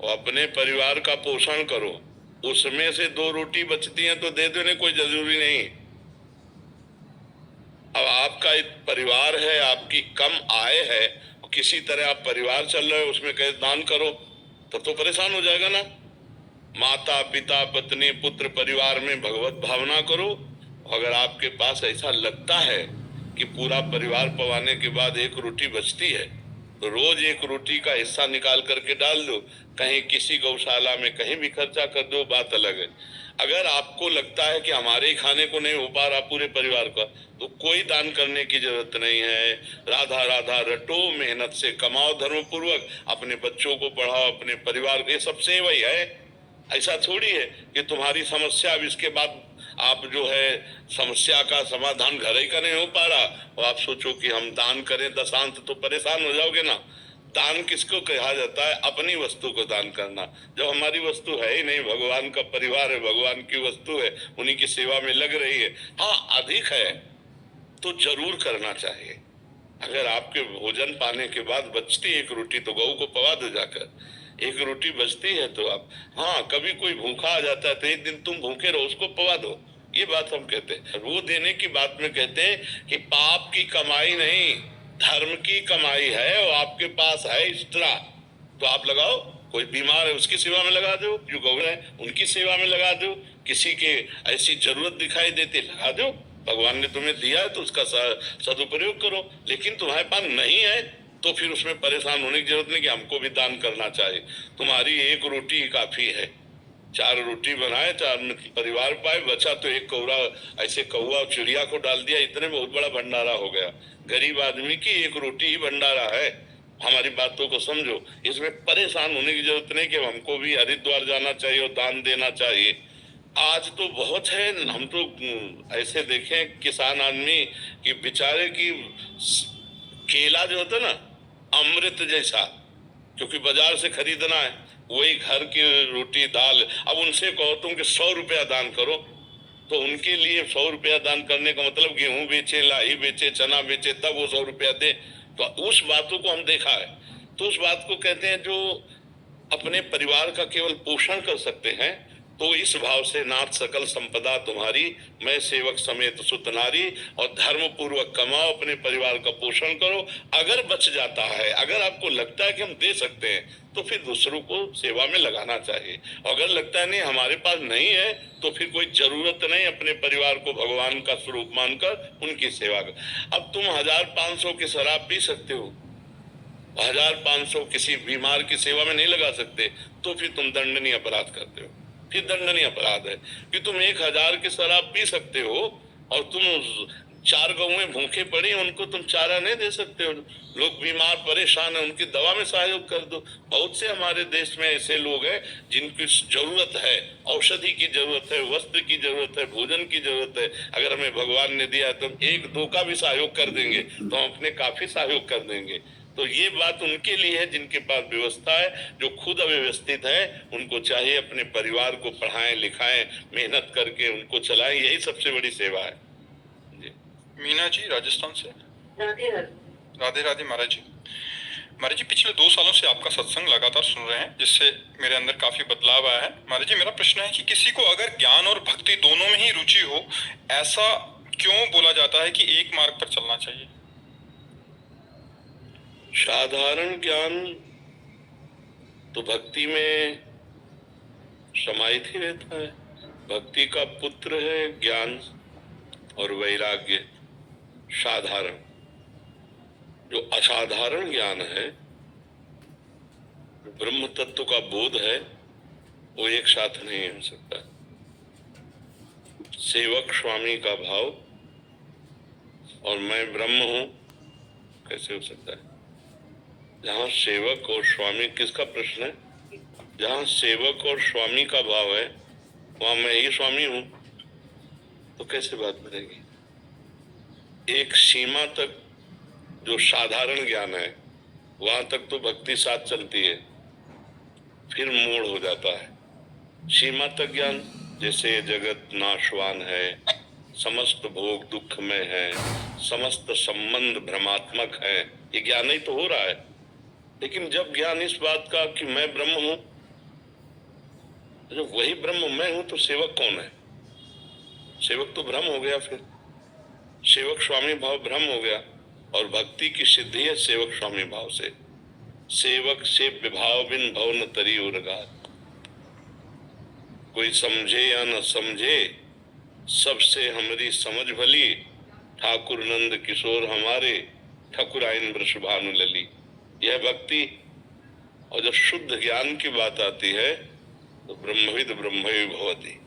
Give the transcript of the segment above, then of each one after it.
और अपने परिवार का पोषण करो। उसमें से 2 रोटी बचती हैं तो दे देने, कोई जरूरी नहीं। अब आपका एक परिवार है, आपकी कम आय है, किसी तरह आप परिवार चल रहे हो, उसमें कहे दान करो, तब तो परेशान हो जाएगा ना। माता पिता पत्नी पुत्र परिवार में भगवत भावना करो। अगर आपके पास ऐसा लगता है कि पूरा परिवार पवाने के बाद 1 रोटी बचती है, तो रोज 1 रोटी का हिस्सा निकाल करके डाल दो, कहीं किसी गौशाला में कहीं भी खर्चा कर दो, बात अलग है। अगर आपको लगता है कि हमारे ही खाने को नहीं हो पा रहा पूरे परिवार का, तो कोई दान करने की जरूरत नहीं है। राधा राधा रटो, मेहनत से कमाओ धर्म पूर्वक, अपने बच्चों को पढ़ाओ, अपने परिवार को, ये सब सेवा ही है। ऐसा थोड़ी है कि तुम्हारी समस्या अब इसके बाद आप जो है समस्या का समाधान घर ही का नहीं हो पा रहा और आप सोचो कि हम दान करें दशांत, तो परेशान हो जाओगे ना। दान किसको कहा जाता है? अपनी वस्तु को दान करना। जब हमारी वस्तु है ही नहीं, भगवान का परिवार है, भगवान की वस्तु है, उन्हीं की सेवा में लग रही है, हाँ अधिक है तो जरूर करना चाहिए। अगर आपके भोजन पाने के बाद बचती 1 रोटी तो गऊ को पवा दो जाकर। 1 रोटी बचती है तो आप, हाँ कभी कोई भूखा आ जाता है तो एक दिन तुम भूखे रहो, उसको पवा दो। ये बात हम कहते हैं। वो देने की बात में कहते हैं कि पाप की कमाई नहीं, धर्म की कमाई है, और आपके पास है एक्स्ट्रा तो आप लगाओ। कोई बीमार है उसकी सेवा में लगा दो, जो गौ है उनकी सेवा में लगा दो, किसी के ऐसी जरूरत दिखाई देती लगा दो। भगवान ने तुम्हें दिया है तो उसका सदुपयोग करो। लेकिन तुम्हारे पास नहीं है तो फिर उसमें परेशान होने की जरूरत नहीं कि हमको भी दान करना चाहिए। तुम्हारी 1 रोटी ही काफी है। 4 रोटी बनाए, 4 परिवार पाए, बचा तो 1 कौरा ऐसे कौवा और चिड़िया को डाल दिया, इतने बहुत बड़ा भंडारा हो गया। गरीब आदमी की 1 रोटी ही भंडारा है। हमारी बातों को समझो, इसमें परेशान होने की जरूरत नहीं कि हमको भी हरिद्वार जाना चाहिए और दान देना चाहिए। आज तो बहुत है, हम तो ऐसे देखें किसान आदमी कि बेचारे की केला जो होता है ना अमृत जैसा, क्योंकि बाजार से खरीदना है, वही घर की रोटी दाल। अब उनसे कहो तुम कि 100 रुपया दान करो, तो उनके लिए 100 रुपया दान करने का मतलब गेहूं बेचे, लाही बेचे, चना बेचे, तब वो 100 रुपया दे। तो उस बातों को हम देखा है। तो उस बात को कहते हैं जो अपने परिवार का केवल पोषण कर सकते हैं, तो इस भाव से नाथ सकल संपदा तुम्हारी, मैं सेवक समेत सुत नारी, और धर्म पूर्वक कमाओ, अपने परिवार का पोषण करो। अगर बच जाता है, अगर आपको लगता है कि हम दे सकते हैं, तो फिर दूसरों को सेवा में लगाना चाहिए। अगर लगता है नहीं हमारे पास नहीं है, तो फिर कोई जरूरत नहीं, अपने परिवार को भगवान का स्वरूप मानकर उनकी सेवा कर। अब तुम 1500 की शराब पी सकते हो, 1500 किसी बीमार की सेवा में नहीं लगा सकते, तो फिर तुम दंडनीय अपराध करते हो। फिर दंडनीय अपराध है कि तुम 1000 की शराब पी सकते हो और तुम 4 गौएं भूखे पड़ी, उनको तुम चारा नहीं दे सकते हो। लोग बीमार परेशान है, उनकी दवा में सहयोग कर दो। बहुत से हमारे देश में ऐसे लोग हैं जिनकी जरूरत है, औषधि की जरूरत है, वस्त्र की जरूरत है, भोजन की जरूरत है। अगर हमें भगवान ने दिया तो 1-2 का भी सहयोग कर देंगे, तो हम अपने काफी सहयोग कर देंगे। तो ये बात उनके लिए है जिनके पास व्यवस्था है। जो खुद अव्यवस्थित है उनको चाहिए अपने परिवार को पढ़ाएं लिखाएं, मेहनत करके उनको चलाएं, यही सबसे बड़ी सेवा है जी। मीना जी राजस्थान से। राधे राधे। राधे राधे महाराज जी। महाराज जी पिछले 2 सालों से आपका सत्संग लगातार सुन रहे हैं, जिससे मेरे अंदर काफी बदलाव आया है। महाराज जी मेरा प्रश्न है कि किसी को अगर ज्ञान और भक्ति दोनों में ही रुचि हो, ऐसा क्यों बोला जाता है कि एक मार्ग पर चलना चाहिए? साधारण ज्ञान तो भक्ति में समाहित ही रहता है। भक्ति का पुत्र है ज्ञान और वैराग्य। साधारण, जो असाधारण ज्ञान है, ब्रह्म तत्व का बोध है, वो एक साथ नहीं हो सकता। सेवक स्वामी का भाव और मैं ब्रह्म हूं कैसे हो सकता है? जहां सेवक और स्वामी, किसका प्रश्न है? जहां सेवक और स्वामी का भाव है वहां मैं ही स्वामी हूं, तो कैसे बात बनेगी? एक सीमा तक जो साधारण ज्ञान है वहां तक तो भक्ति साथ चलती है, फिर मोड़ हो जाता है। सीमा तक ज्ञान जैसे जगत नाशवान है, समस्त भोग दुख में है, समस्त संबंध भ्रमात्मक है, ये ज्ञान ही तो हो रहा है। लेकिन जब ज्ञान इस बात का कि मैं ब्रह्म हूं, जब वही ब्रह्म मैं हूं तो सेवक कौन है? सेवक तो भ्रम हो गया, फिर सेवक स्वामी भाव भ्रम हो गया। और भक्ति की सिद्धि है सेवक स्वामी भाव से। सेवक से विभाव बिन भव न तरी उरगात। कोई समझे या न समझे, सबसे हमारी समझ भली। ठाकुर नंद किशोर हमारे, ठाकुर आइन वृष भानु लली। यह भक्ति। और जब शुद्ध ज्ञान की बात आती है तो ब्रह्मविद ब्रह्मवि भवति।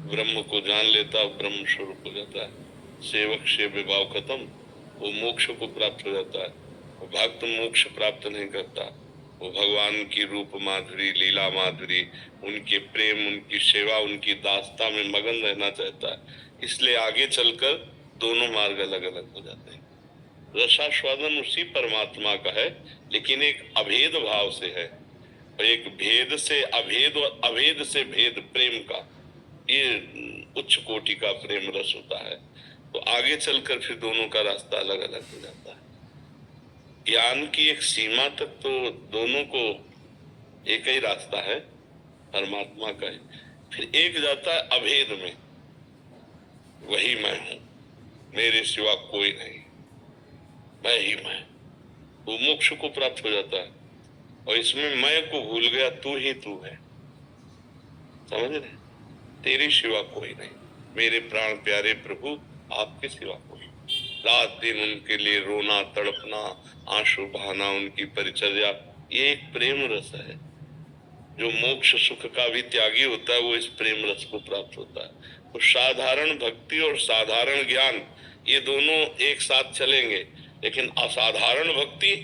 ब्रह्म को जान लेता ब्रह्म स्वरूप हो जाता है। सेवक से विभाव खत्म, वो मोक्ष को प्राप्त हो जाता है। वो भक्त मोक्ष प्राप्त नहीं करता, वो भगवान की रूप माधुरी, लीला माधुरी, उनके प्रेम, उनकी सेवा, उनकी दासता में मगन रहना चाहता है। इसलिए आगे चलकर दोनों मार्ग अलग अलग हो जाते हैं। रसास्वादन उसी परमात्मा का है, लेकिन एक अभेद भाव से है, और एक भेद से अभेद और अभेद से भेद प्रेम का। ये उच्च कोटि का प्रेम रस होता है। तो आगे चलकर फिर दोनों का रास्ता अलग अलग हो जाता है। ज्ञान की एक सीमा तक तो दोनों को एक ही रास्ता है, परमात्मा का है। फिर एक जाता है अभेद में, वही मैं हूं, मेरे सिवा कोई नहीं, मैं ही मैं। वो मोक्ष को प्राप्त हो जाता है। और इसमें मैं को भूल गया, तू ही तू है। समझ रहे? तेरे सिवा कोई नहीं, मेरे प्राण प्यारे प्रभु, आपके सिवा कोई। रात दिन उनके लिए रोना तड़पना, आंसू बहाना, उनकी परिचर्या, ये एक प्रेम रस है। जो मोक्ष सुख का भी त्यागी होता है वो इस प्रेम रस को प्राप्त होता है। तो साधारण भक्ति और साधारण ज्ञान ये दोनों एक साथ चलेंगे, लेकिन असाधारण भक्ति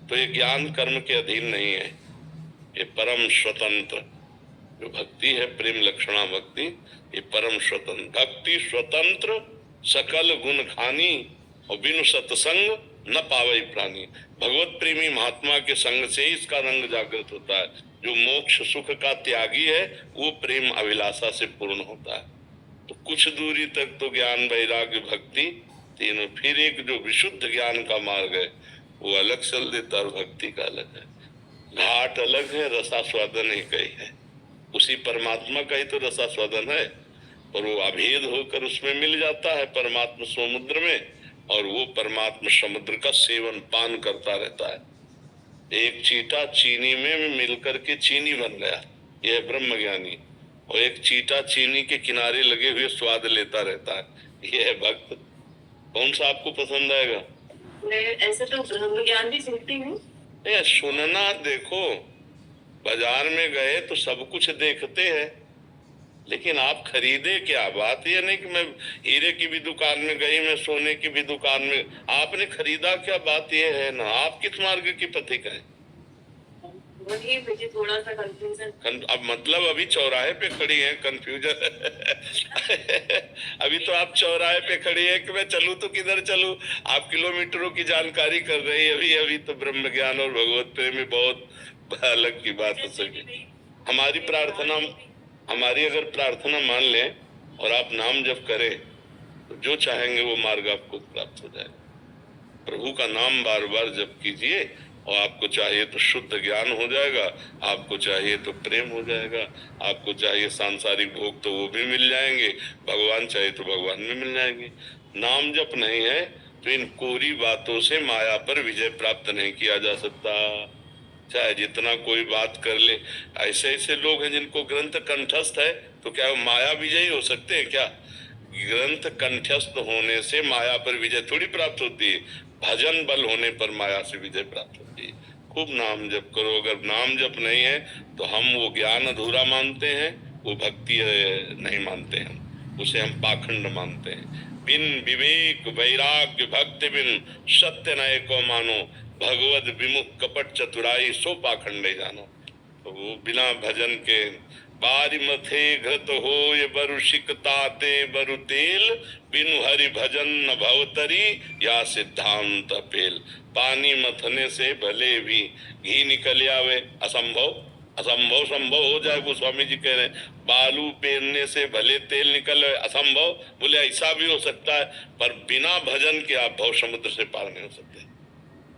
तो ये ज्ञान कर्म के अधीन नहीं है। ये परम स्वतंत्र जो भक्ति है, प्रेम लक्षणा भक्ति, ये परम स्वतंत्र भक्ति, स्वतंत्र सकल गुण खानी, और बिनु सत्संग न पावे प्राणी। भगवत प्रेमी महात्मा के संग से ही इसका रंग जागृत होता है। जो मोक्ष सुख का त्यागी है वो प्रेम अभिलाषा से पूर्ण होता है। तो कुछ दूरी तक तो ज्ञान वैराग्य भक्ति तीनों, फिर एक जो विशुद्ध ज्ञान का मार्ग है वो अलग चल देता, और भक्ति का अलग है। घाट अलग है, रसास्वादन एक ही है। उसी परमात्मा का ही तो रसास्वादन है, और वो अभेद होकर उसमें मिल जाता है परमात्मा समुद्र में, और वो परमात्मा समुद्र का सेवन पान करता रहता है। एक चीटा चीनी में मिलकर के चीनी बन गया, यह ब्रह्म ज्ञानी। और एक चीटा चीनी के किनारे लगे हुए स्वाद लेता रहता है, यह है भक्त। कौन सा आपको पसंद आएगा? मैं ऐसे तो ब्रह्म ज्ञान भी सुनती हूँ। सुनना, देखो बाजार में गए तो सब कुछ देखते हैं, लेकिन आप खरीदे क्या? बात यह नहीं कि मैं हीरे की भी दुकान में गई, मैं सोने की भी दुकान में, आपने खरीदा क्या? बात यह है ना, आप किस मार्ग की पथिक है? वही मुझे थोड़ा सा कंफ्यूजन। अब मतलब अभी चौराहे पे खड़ी है, कंफ्यूजन अभी तो आप चौराहे पे खड़ी है कि मैं चलूं तो किधर चलूं? आप किलोमीटरों की जानकारी कर रही है। अभी तो ब्रह्म ज्ञान और भगवत प्रेम में बहुत अलग की बात हो सके। हमारी प्रार्थना, हमारी अगर प्रार्थना मान लें और आप नाम जप करें तो जो चाहेंगे वो मार्ग आपको प्राप्त हो जाएगा। प्रभु का नाम बार बार जप कीजिए, और आपको चाहिए तो शुद्ध ज्ञान हो जाएगा, आपको चाहिए तो प्रेम हो जाएगा, आपको चाहिए सांसारिक भोग तो वो भी मिल जाएंगे, भगवान चाहिए तो भगवान भी मिल जाएंगे। नाम जप नहीं है तो इन कोरी बातों से माया पर विजय प्राप्त नहीं किया जा सकता। चाहे जितना कोई बात कर ले, ऐसे ऐसे लोग हैं जिनको ग्रंथ कंठस्थ है, तो क्या वो माया विजयी हो सकते हैं क्या? ग्रंथ कंठस्थ होने से माया पर विजय थोड़ी प्राप्त होती है, भजन बल होने पर माया से विजय प्राप्त होती है। खूब नाम जप करो। अगर नाम जप नहीं है तो हम वो ज्ञान अधूरा मानते हैं, वो भक्ति नहीं मानते हैं, उसे हम पाखंड मानते हैं। बिन विवेक वैराग्य भक्ति बिन सत्य नय को मानो, भगवत विमुख कपट चतुराई सो पाखंडे जानो। तो वो बिना भजन के बारी मथे घृत हो ये बरु शिकताते बरु तेल, बिनु हरि भजन न भवतरी या सिद्धांत पेल। पानी मथने से भले भी घी निकल आवे असंभव, असंभव संभव हो जाए, वो स्वामी जी कह रहे हैं। बालू पेरने से भले तेल निकल आवे असंभव, बोले ऐसा भी हो सकता है, पर बिना भजन के आप भव समुद्र से पार नहीं हो सकते।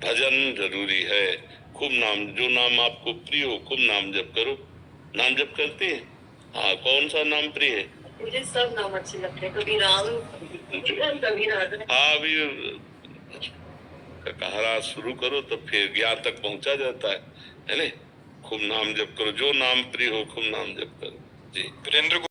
भजन जरूरी है। खूब नाम, जो नाम आपको प्रिय हो खूब नाम जप करो। नाम जप करती है? हाँ, कौन सा नाम प्रिय है? मुझे सब नाम अच्छे लगते हैं, कभी राम कभी राधा। हाँ, अभी कहरा शुरू करो तो फिर ज्ञान तक पहुंचा जाता है नहीं? खूब नाम जप करो, जो नाम प्रिय हो खूब नाम जप करो जी। वीरेंद्र